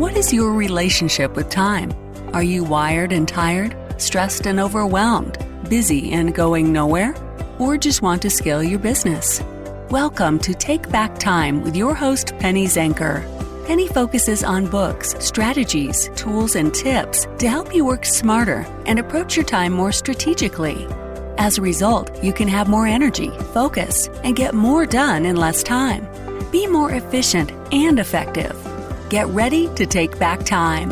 What is your relationship with time? Are you wired and tired, stressed and overwhelmed, busy and going nowhere? Or just want to scale your business? Welcome to Take Back Time with your host, Penny Zenker. Penny focuses on books, strategies, tools, and tips to help you work smarter and approach your time more strategically. As a result, you can have more energy, focus, and get more done in less time. Be more efficient and effective. Get ready to take back time.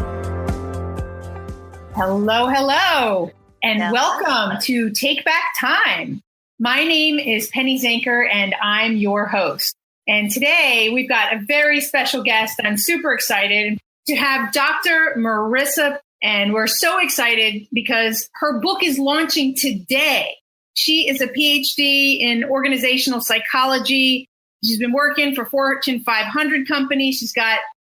Hello, and welcome to Take Back Time. My name is Penny Zenker, and I'm your host. And today we've got a very special guest. I'm super excited to have Dr. Marissa, and we're so excited because her book is launching today. She is a PhD in organizational psychology. She's been working for Fortune 500 companies. She's got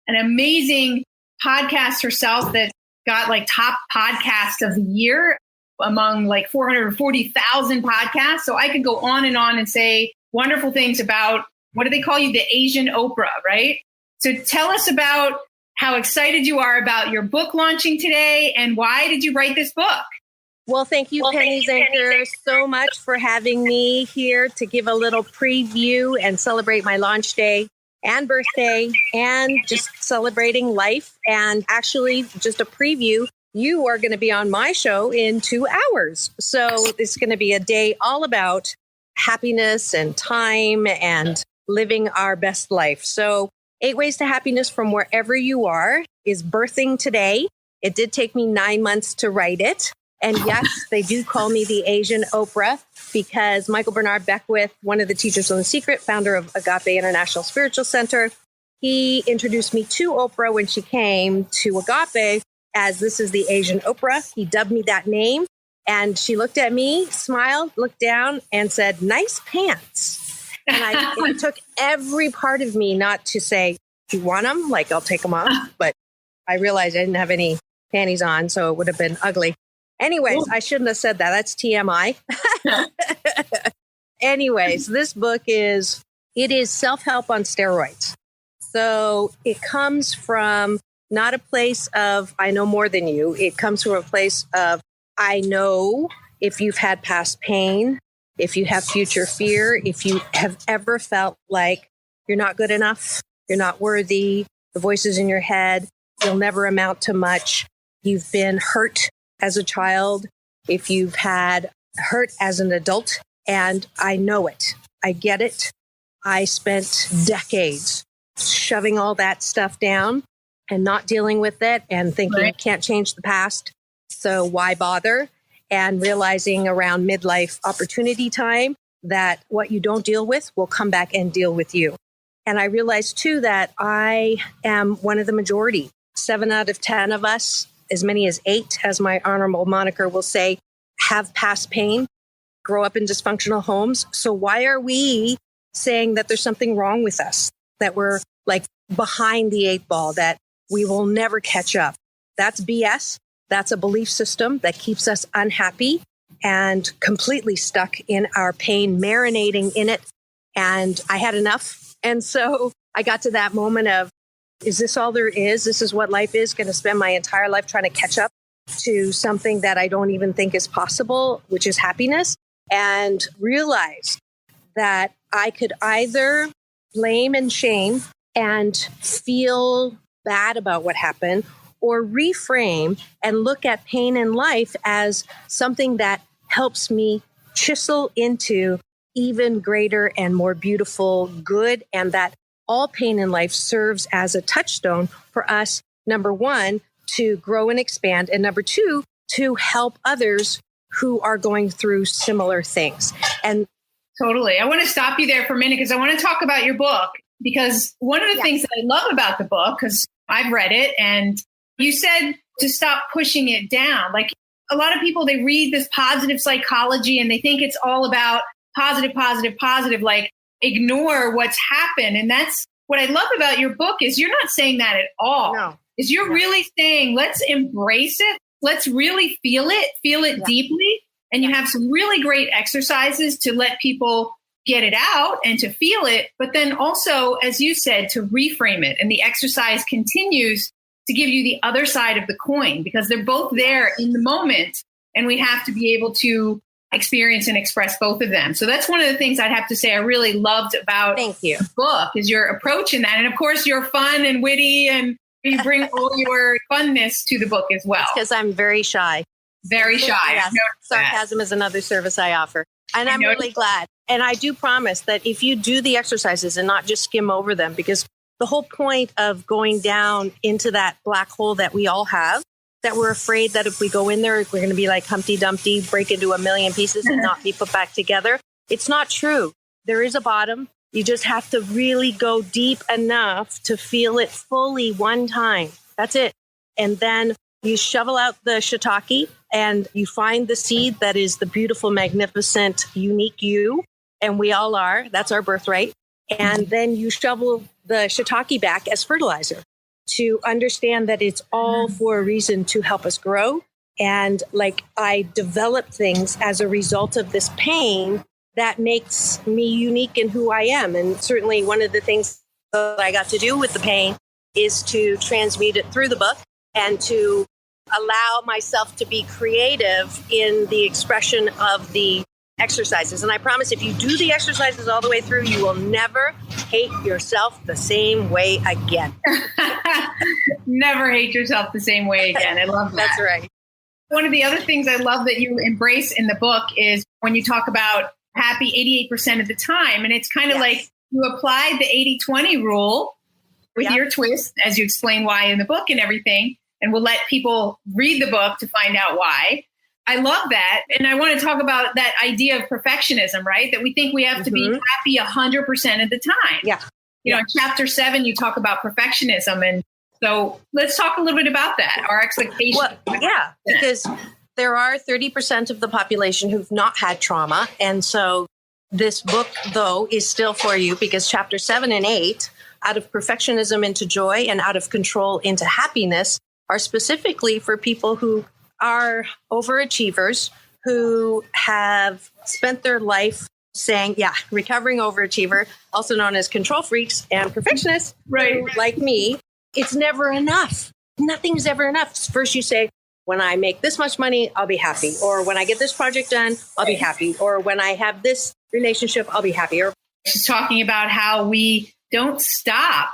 an amazing podcast herself that got like top podcast of the year among like 440,000 podcasts. So I could go on and say wonderful things about, what do they call you? The Asian Oprah, right? So tell us about how excited you are about your book launching today and why did you write this book? Well, thank you, Penny Zenker, so much for having me here to give a little preview and celebrate my launch day and birthday and just celebrating life. And actually, just a preview, you are going to be on my show in 2 hours. So it's going to be a day all about happiness and time and living our best life. So 8 Ways to Happiness from Wherever You Are is birthing today. It did take me 9 months to write it. And yes, they do call me the Asian Oprah because Michael Bernard Beckwith, one of the teachers on The Secret, founder of Agape International Spiritual Center, he introduced me to Oprah when she came to Agape as this is the Asian Oprah. He dubbed me that name. And she looked at me, smiled, looked down and said, "Nice pants." And it took every part of me not to say, "Do you want them?" Like, I'll take them off. But I realized I didn't have any panties on, so it would have been ugly. Anyways, I shouldn't have said that. That's TMI. Anyways, this book is self-help on steroids. So it comes from not a place of, I know more than you. It comes from a place of, I know if you've had past pain, if you have future fear, if you have ever felt like you're not good enough, you're not worthy, the voices in your head, you'll never amount to much, you've been hurt as a child, if you've had hurt as an adult, and I know it. I get it. I spent decades shoving all that stuff down and not dealing with it and thinking you can't change the past, so why bother? And realizing around midlife opportunity time that what you don't deal with will come back and deal with you. And I realized too that I am one of the majority. 7 out of 10 of us, as many as 8, as my honorable moniker will say, have past pain, grow up in dysfunctional homes. So why are we saying that there's something wrong with us, that we're like behind the 8 ball, that we will never catch up? That's BS. That's a belief system that keeps us unhappy and completely stuck in our pain, marinating in it. And I had enough. And so I got to that moment of, is this all there is? This is what life is? Going to spend my entire life trying to catch up to something that I don't even think is possible, which is happiness, and realized that I could either blame and shame and feel bad about what happened, or reframe and look at pain in life as something that helps me chisel into even greater and more beautiful good, and that all pain in life serves as a touchstone for us, number 1, to grow and expand, and number 2, to help others who are going through similar things. And totally. I want to stop you there for a minute because I want to talk about your book, because one of the things that I love about the book, because I've read it, and you said to stop pushing it down. Like a lot of people, they read this positive psychology and they think it's all about positive, positive, positive, like ignore what's happened. And that's what I love about your book is you're not saying that at all. No. Is you're really saying, let's embrace it. Let's really feel it deeply. And you have some really great exercises to let people get it out and to feel it. But then also, as you said, to reframe it. And the exercise continues to give you the other side of the coin, because they're both there in the moment, and we have to be able to experience and express both of them. So that's one of the things I'd have to say I really loved about the book, is your approach in that. And of course, you're fun and witty, and you bring all your funness to the book as well. Because I'm very shy. Very shy. Yes. Sarcasm is another service I offer. And I'm really glad. And I do promise that if you do the exercises and not just skim over them, because the whole point of going down into that black hole that we all have, that we're afraid that if we go in there, we're going to be like Humpty Dumpty, break into a million pieces and not be put back together. It's not true. There is a bottom. You just have to really go deep enough to feel it fully one time. That's it. And then you shovel out the shiitake and you find the seed that is the beautiful, magnificent, unique you. And we all are. That's our birthright. And then you shovel the shiitake back as fertilizer to understand that it's all for a reason to help us grow. And like I developed things as a result of this pain that makes me unique in who I am. And certainly one of the things that I got to do with the pain is to transmute it through the book and to allow myself to be creative in the expression of the exercises. And I promise if you do the exercises all the way through, you will never hate yourself the same way again. Never hate yourself the same way again. I love that. That's right. One of the other things I love that you embrace in the book is when you talk about happy 88% of the time. And it's kind of like you applied the 80-20 rule with your twist, as you explain why in the book and everything. And we'll let people read the book to find out why. I love that. And I want to talk about that idea of perfectionism, right? That we think we have to be happy 100% of the time. Yeah. You know, in chapter 7, you talk about perfectionism. And so let's talk a little bit about that, our expectations. Well, yeah, because there are 30% of the population who've not had trauma. And so this book, though, is still for you because chapter 7 and 8, out of perfectionism into joy and out of control into happiness, are specifically for people who are overachievers, who have spent their life saying, recovering overachiever, also known as control freaks and perfectionists, right? Like me, it's never enough. Nothing's ever enough. First you say, when I make this much money, I'll be happy. Or when I get this project done, I'll be happy. Or when I have this relationship, I'll be happy. Or she's talking about how we don't stop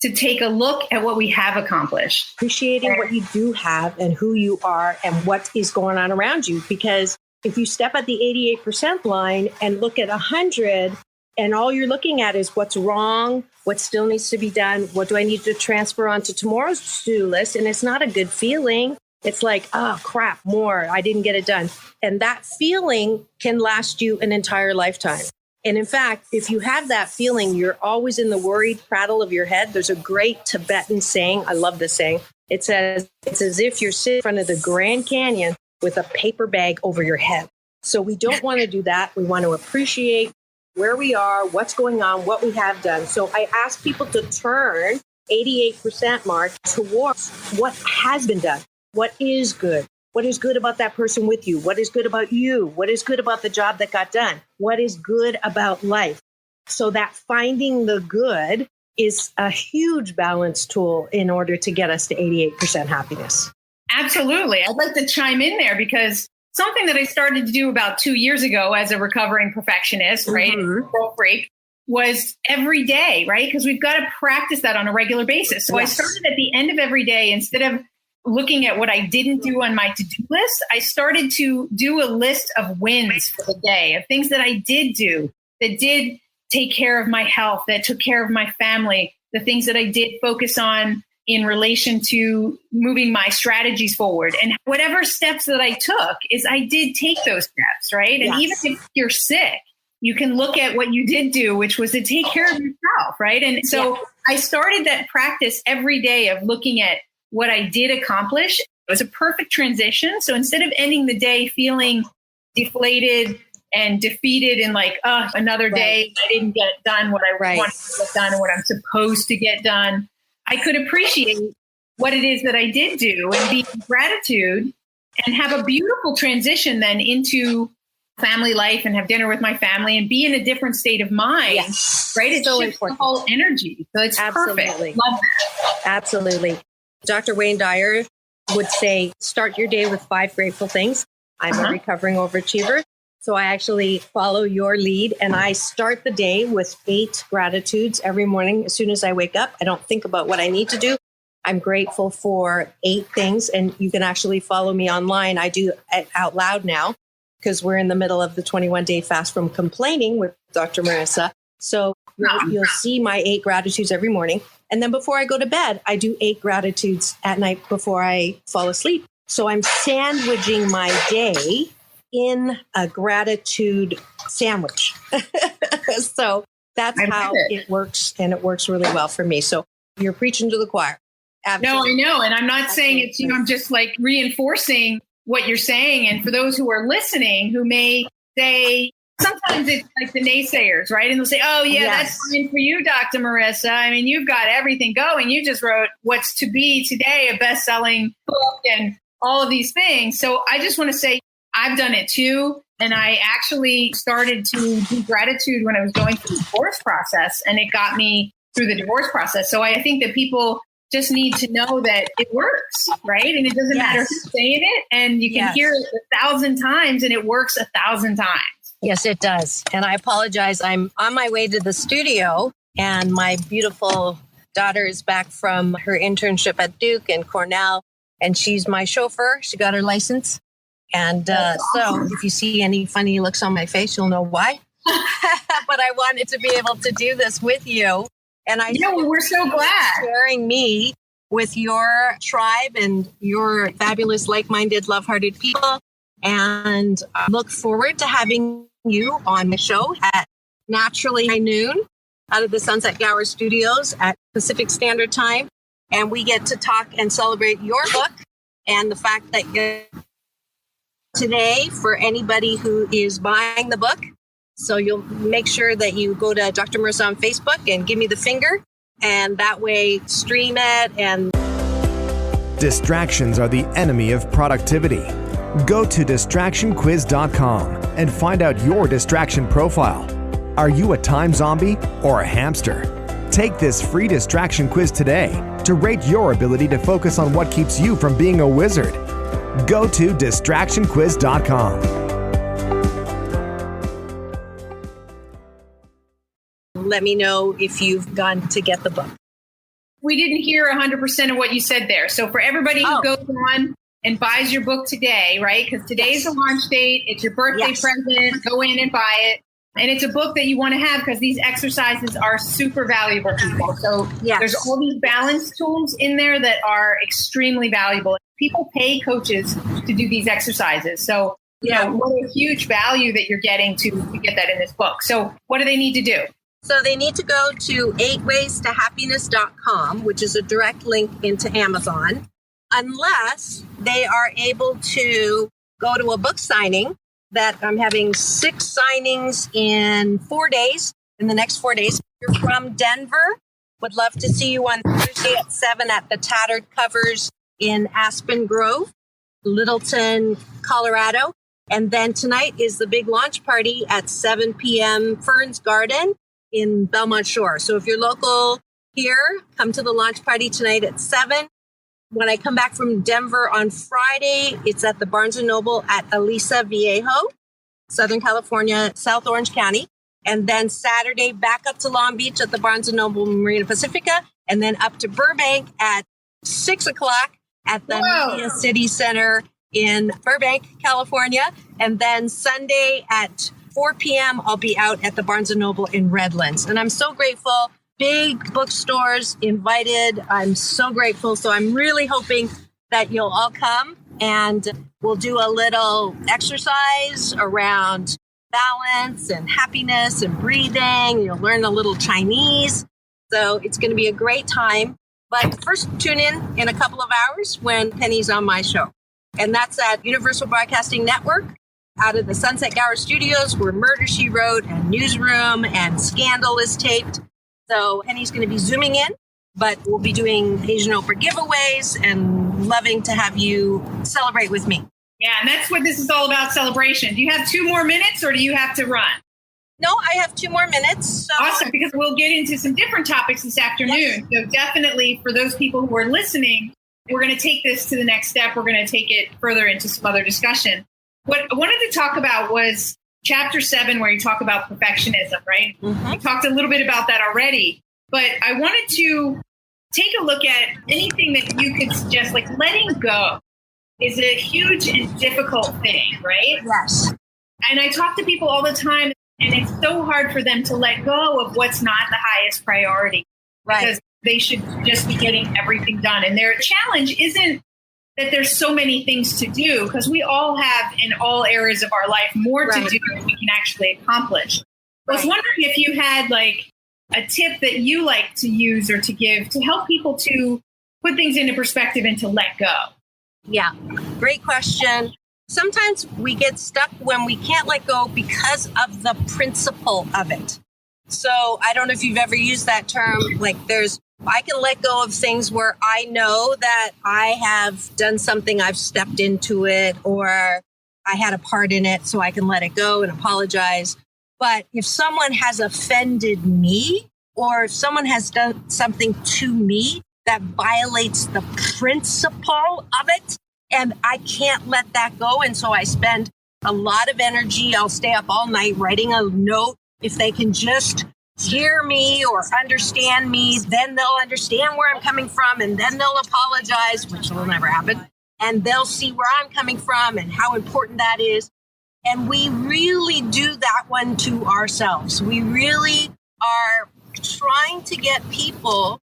to take a look at what we have accomplished. Appreciating what you do have and who you are and what is going on around you. Because if you step at the 88% line and look at 100 and all you're looking at is what's wrong, what still needs to be done, what do I need to transfer onto tomorrow's to-do list, and it's not a good feeling. It's like, oh, crap, more. I didn't get it done. And that feeling can last you an entire lifetime. And in fact, if you have that feeling, you're always in the worried prattle of your head. There's a great Tibetan saying. I love this saying. It says, it's as if you're sitting in front of the Grand Canyon with a paper bag over your head. So we don't want to do that. We want to appreciate where we are, what's going on, what we have done. So I ask people to turn 88% mark towards what has been done, what is good. What is good about that person with you? What is good about you? What is good about the job that got done? What is good about life? So that finding the good is a huge balance tool in order to get us to 88% happiness. Absolutely. I'd like to chime in there because something that I started to do about 2 years ago as a recovering perfectionist, right, control freak, was every day, right? Because we've got to practice that on a regular basis. So I started at the end of every day, instead of looking at what I didn't do on my to-do list, I started to do a list of wins for the day, of things that I did do, that did take care of my health, that took care of my family, the things that I did focus on in relation to moving my strategies forward. And whatever steps that I took is I did take those steps, right? And even if you're sick, you can look at what you did do, which was to take care of yourself, right? And so I started that practice every day of looking at what I did accomplish. It was a perfect transition. So instead of ending the day feeling deflated and defeated and like, oh, another day, I didn't get done what I wanted to get done and what I'm supposed to get done, I could appreciate what it is that I did do and be in gratitude and have a beautiful transition then into family life and have dinner with my family and be in a different state of mind, right? It's so important. The whole energy. So it's perfect. Love that. Absolutely. Dr. Wayne Dyer would say, start your day with 5 grateful things. I'm a recovering overachiever. So I actually follow your lead and I start the day with 8 gratitudes every morning. As soon as I wake up, I don't think about what I need to do. I'm grateful for 8 things. And you can actually follow me online. I do it out loud now because we're in the middle of the 21-day fast from complaining with Dr. Marissa. So you'll see my 8 gratitudes every morning. And then before I go to bed, I do 8 gratitudes at night before I fall asleep. So I'm sandwiching my day in a gratitude sandwich. So that's how it works. And it works really well for me. So you're preaching to the choir. Absolutely. No, I know. And I'm not saying it's, I'm just like reinforcing what you're saying. And for those who are listening, who may say, sometimes it's like the naysayers, right? And they'll say, oh, yeah, that's fine for you, Dr. Marissa. I mean, you've got everything going. You just wrote what's to be today, a best-selling book and all of these things. So I just want to say I've done it too. And I actually started to do gratitude when I was going through the divorce process, and it got me through the divorce process. So I think that people just need to know that it works, right? And it doesn't matter who's saying it, and you can hear it 1,000 times and it works 1,000 times. Yes, it does. And I apologize. I'm on my way to the studio and my beautiful daughter is back from her internship at Duke and Cornell, and she's my chauffeur. She got her license. And so if you see any funny looks on my face, you'll know why. But I wanted to be able to do this with you. And I know we're so glad sharing me with your tribe and your fabulous, like-minded, love-hearted people. And I look forward to having you on the show at naturally high noon out of the Sunset Gower Studios at Pacific Standard Time. And we get to talk and celebrate your book and the fact that today for anybody who is buying the book. So you'll make sure that you go to Dr. Marissa on Facebook and give me the finger, and that way stream it. And distractions are the enemy of productivity. Go to distractionquiz.com and find out your distraction profile. Are you a time zombie or a hamster? Take this free distraction quiz today to rate your ability to focus on what keeps you from being a wizard. Go to distractionquiz.com. Let me know if you've gone to get the book. We didn't hear 100% of what you said there. So for everybody who goes on and buys your book today, right? Because today's the launch date. It's your birthday present. Go in and buy it. And it's a book that you want to have because these exercises are super valuable to people. So there's all these balance tools in there that are extremely valuable. People pay coaches to do these exercises. So, you know, what a huge value that you're getting to get that in this book. So what do they need to do? So they need to go to 8waystohappiness.com, which is a direct link into Amazon, unless they are able to go to a book signing that I'm having 6 signings in 4 days, in the next 4 days. If you're from Denver, would love to see you on Thursday at 7 at the Tattered Covers in Aspen Grove, Littleton, Colorado. And then tonight is the big launch party at 7 p.m. Fern's Garden in Belmont Shore. So if you're local here, come to the launch party tonight at 7. When I come back from Denver on Friday, it's at the Barnes & Noble at Aliso Viejo, Southern California, South Orange County. And then Saturday, back up to Long Beach at the Barnes & Noble Marina Pacifica, and then up to Burbank at 6 o'clock at the Media City Center in Burbank, California. And then Sunday at 4 p.m., I'll be out at the Barnes & Noble in Redlands. And I'm so grateful. Big bookstores invited. I'm so grateful. So I'm really hoping that you'll all come and we'll do a little exercise around balance and happiness and breathing. You'll learn a little Chinese. So it's going to be a great time. But first, tune in a couple of hours when Penny's on my show. And that's at Universal Broadcasting Network out of the Sunset Gower Studios, where Murder, She Wrote and Newsroom and Scandal is taped. So Penny's going to be zooming in, but we'll be doing Asian Oprah giveaways and loving to have you celebrate with me. Yeah, and that's what this is all about, celebration. Do you have 2 more minutes or do you have to run? No, I have 2 more minutes. So. Awesome, because we'll get into some different topics this afternoon. Yes. So definitely for those people who are listening, we're going to take this to the next step. We're going to take it further into some other discussion. What I wanted to talk about was chapter 7, where you talk about perfectionism, right? Mm-hmm. We talked a little bit about that already, but I wanted to take a look at anything that you could suggest, like letting go is a huge and difficult thing, right? Yes. And I talk to people all the time, and it's so hard for them to let go of what's not the highest priority, Right. because they should just be getting everything done. And their challenge isn't that there's so many things to do, because we all have in all areas of our life more Right. to do than we can actually accomplish. I was Right. wondering if you had like a tip that you like to use or to give to help people to put things into perspective and to let go. Yeah, great question. Sometimes we get stuck when we can't let go because of the principle of it. So I don't know if you've ever used that term, like I can let go of things where I know that I have done something, I've stepped into it, or I had a part in it, so I can let it go and apologize. But if someone has offended me, or if someone has done something to me that violates the principle of it, and I can't let that go, and so I spend a lot of energy, I'll stay up all night writing a note. If they can just hear me or understand me, then they'll understand where I'm coming from, and then they'll apologize, which will never happen. And they'll see where I'm coming from and how important that is. And we really do that one to ourselves. We really are trying to get people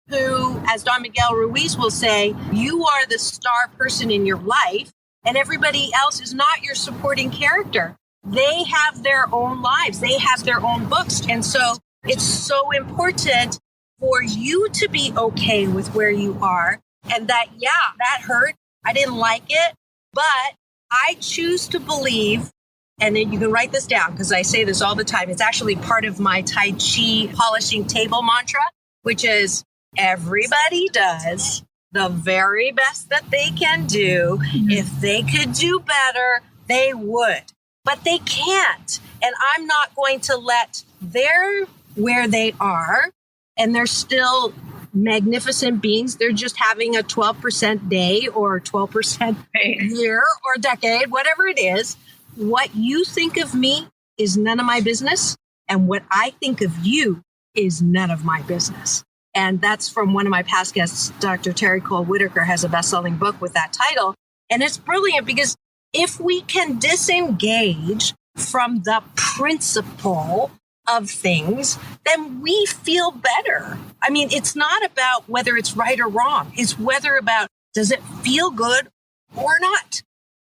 who, as Don Miguel Ruiz will say, you are the star person in your life, and everybody else is not your supporting character. They have their own lives. They have their own books. And so it's so important for you to be okay with where you are, and that, yeah, that hurt. I didn't like it, but I choose to believe, and then you can write this down because I say this all the time. It's actually part of my Tai Chi polishing table mantra, which is everybody does the very best that they can do. If they could do better, they would. But they can't. And I'm not going to let they're where they are, and they're still magnificent beings. They're just having a 12% day or 12% year or decade, whatever it is. What you think of me is none of my business. And what I think of you is none of my business. And that's from one of my past guests, Dr. Terry Cole Whitaker has a best-selling book with that title. And it's brilliant because if we can disengage from the principle of things, then we feel better. I mean, it's not about whether it's right or wrong. It's whether about, does it feel good or not?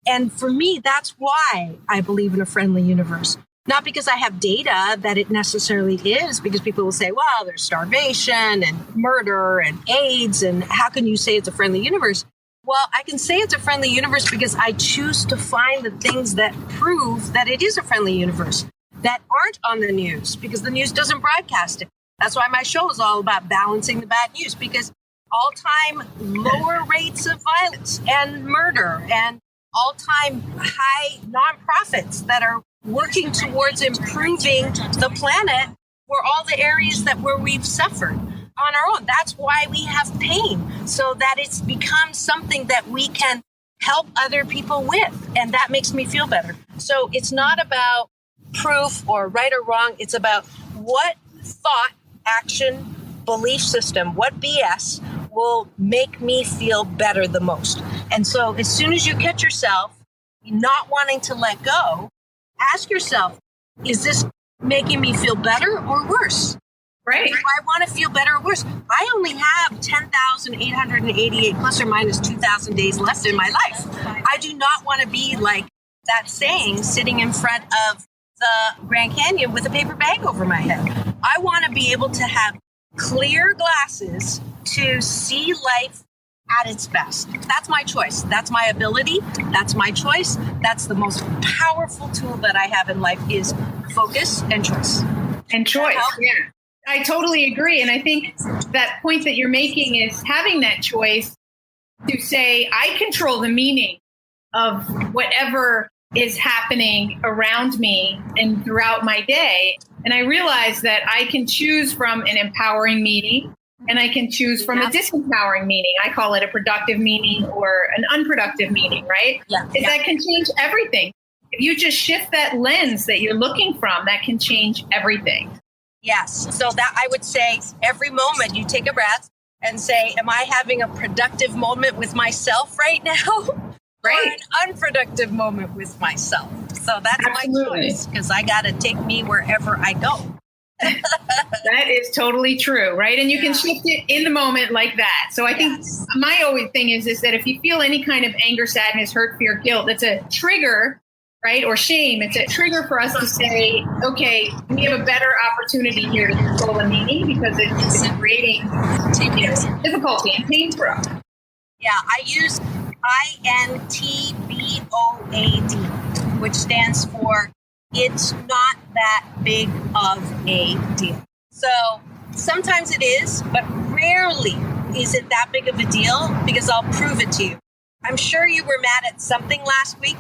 And for me, that's why I believe in a friendly universe. Not because I have data that it necessarily is, because people will say, well, there's starvation and murder and AIDS, and how can you say it's a friendly universe? Well, I can say it's a friendly universe because I choose to find the things that prove that it is a friendly universe that aren't on the news, because the news doesn't broadcast it. That's why my show is all about balancing the bad news, because all-time lower rates of violence and murder and all-time high nonprofits that are working towards improving the planet were all the areas where we've suffered on our own. That's why we have pain, so that it's become something that we can help other people with. And that makes me feel better. So it's not about proof or right or wrong. It's about what thought, action, belief system, what BS will make me feel better the most. And so as soon as you catch yourself not wanting to let go, ask yourself, is this making me feel better or worse? Right. Do I want to feel better or worse? I only have 10,888 plus or minus 2,000 days left in my life. I do not want to be like that saying, sitting in front of the Grand Canyon with a paper bag over my head. I want to be able to have clear glasses to see life at its best. That's my choice. That's my ability. That's my choice. That's the most powerful tool that I have in life is focus and choice. And choice, yeah. I totally agree. And I think that point that you're making is having that choice to say, I control the meaning of whatever is happening around me and throughout my day. And I realize that I can choose from an empowering meaning, and I can choose from a disempowering meaning. I call it a productive meaning or an unproductive meaning, right? That can change everything. If you just shift that lens that you're looking from, that can change everything. Yes. So that I would say every moment you take a breath and say, am I having a productive moment with myself right now? Right. Or an unproductive moment with myself. So that's my choice, because I got to take me wherever I go. That is totally true, right? And you can shift it in the moment like that. So I think my always thing is that if you feel any kind of anger, sadness, hurt, fear, guilt, that's a trigger, right? Or shame. It's a trigger for us to say, okay, we have a better opportunity here to control the meaning, because it's creating difficulty and pain for us. Yeah, I use INTBOAD, which stands for it's not that big of a deal. So sometimes it is, but rarely is it that big of a deal, because I'll prove it to you. I'm sure you were mad at something last week.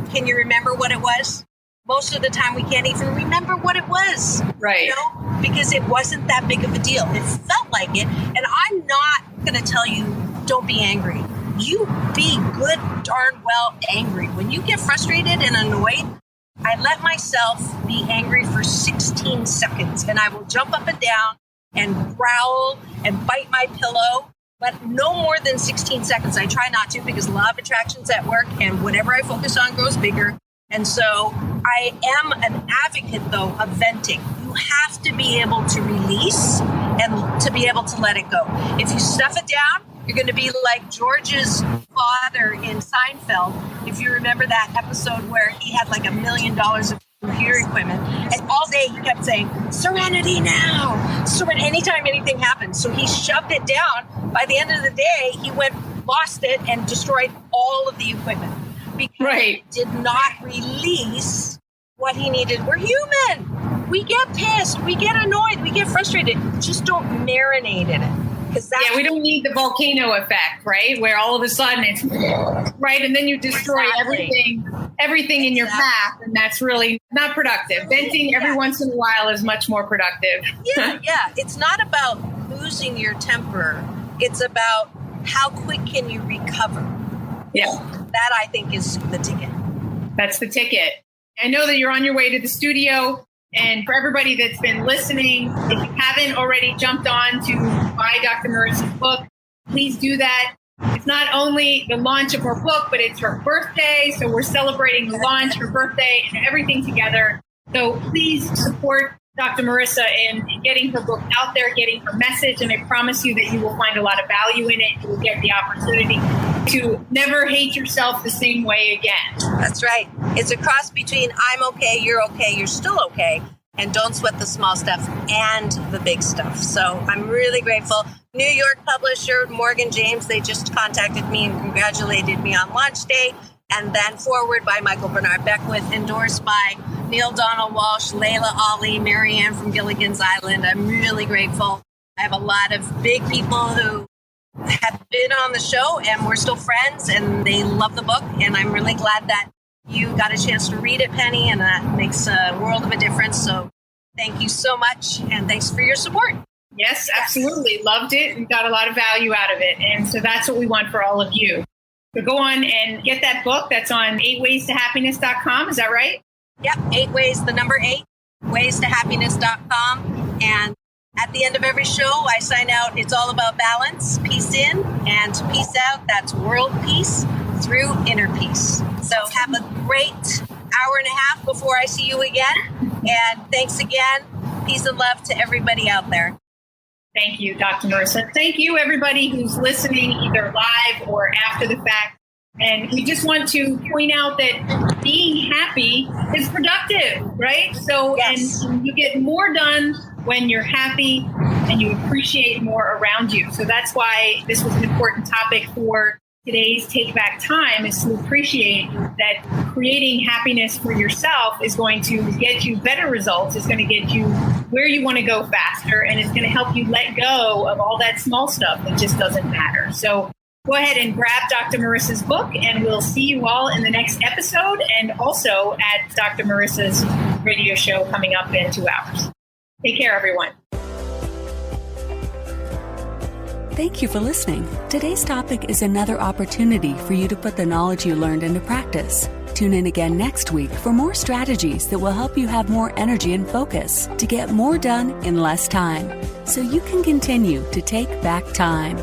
Can you remember what it was? Most of the time we can't even remember what it was. Right. Because it wasn't that big of a deal. It felt like it. And I'm not going to tell you, don't be angry. You be good, darn well angry. When you get frustrated and annoyed, I let myself be angry for 16 seconds, and I will jump up and down and growl and bite my pillow, but no more than 16 seconds. I try not to, because law of attraction's at work, and whatever I focus on grows bigger. And so I am an advocate, though, of venting. You have to be able to release and to be able to let it go. If you stuff it down, you're going to be like George's father in Seinfeld. If you remember that episode where he had like $1 million of computer equipment, and all day he kept saying, "Serenity now." Anytime anything happened. So he shoved it down. By the end of the day, he lost it and destroyed all of the equipment, because he did not release what he needed. We're human. We get pissed. We get annoyed. We get frustrated. Just don't marinate in it. We don't need the volcano effect, right? Where all of a sudden it's right, and then you destroy everything in your path, and that's really not productive. Venting every once in a while is much more productive. It's not about losing your temper. It's about how quick can you recover. That, I think, is the ticket. That's the ticket. I know that you're on your way to the studio. And for everybody that's been listening, if you haven't already jumped on to buy Dr. Marissa's book, please do that. It's not only the launch of her book, but it's her birthday. So we're celebrating the launch, her birthday, and everything together. So please support Dr. Marissa in getting her book out there, getting her message. And I promise you that you will find a lot of value in it. You will get the opportunity to never hate yourself the same way again. That's right. It's a cross between I'm okay, you're still okay. And don't sweat the small stuff and the big stuff. So I'm really grateful. New York publisher Morgan James, they just contacted me and congratulated me on launch day. And then Forward by Michael Bernard Beckwith, endorsed by Neil Donald Walsh, Layla Ali, Marianne from Gilligan's Island. I'm really grateful. I have a lot of big people who have been on the show, and we're still friends, and they love the book. And I'm really glad that you got a chance to read it, Penny, and that makes a world of a difference. So thank you so much, and thanks for your support. Yes, absolutely. Loved it. We got a lot of value out of it. And so that's what we want for all of you. So go on and get that book. That's on 8waystohappiness.com. Is that right? Yep. 8 ways, the number 8, waystohappiness.com. And at the end of every show, I sign out. It's all about balance, peace in and peace out. That's world peace through inner peace. So have a great hour and a half before I see you again. And thanks again. Peace and love to everybody out there. Thank you, Dr. Marissa. Thank you, everybody who's listening, either live or after the fact. And we just want to point out that being happy is productive, right? So, yes. And you get more done when you're happy and you appreciate more around you. So that's why this was an important topic for today's Take Back Time, is to appreciate that creating happiness for yourself is going to get you better results. It's going to get you where you want to go faster, and it's going to help you let go of all that small stuff that just doesn't matter. So go ahead and grab Dr. Marissa's book, and we'll see you all in the next episode, and also at Dr. Marissa's radio show coming up in 2 hours. Take care, everyone. Thank you for listening. Today's topic is another opportunity for you to put the knowledge you learned into practice. Tune in again next week for more strategies that will help you have more energy and focus to get more done in less time, so you can continue to take back time.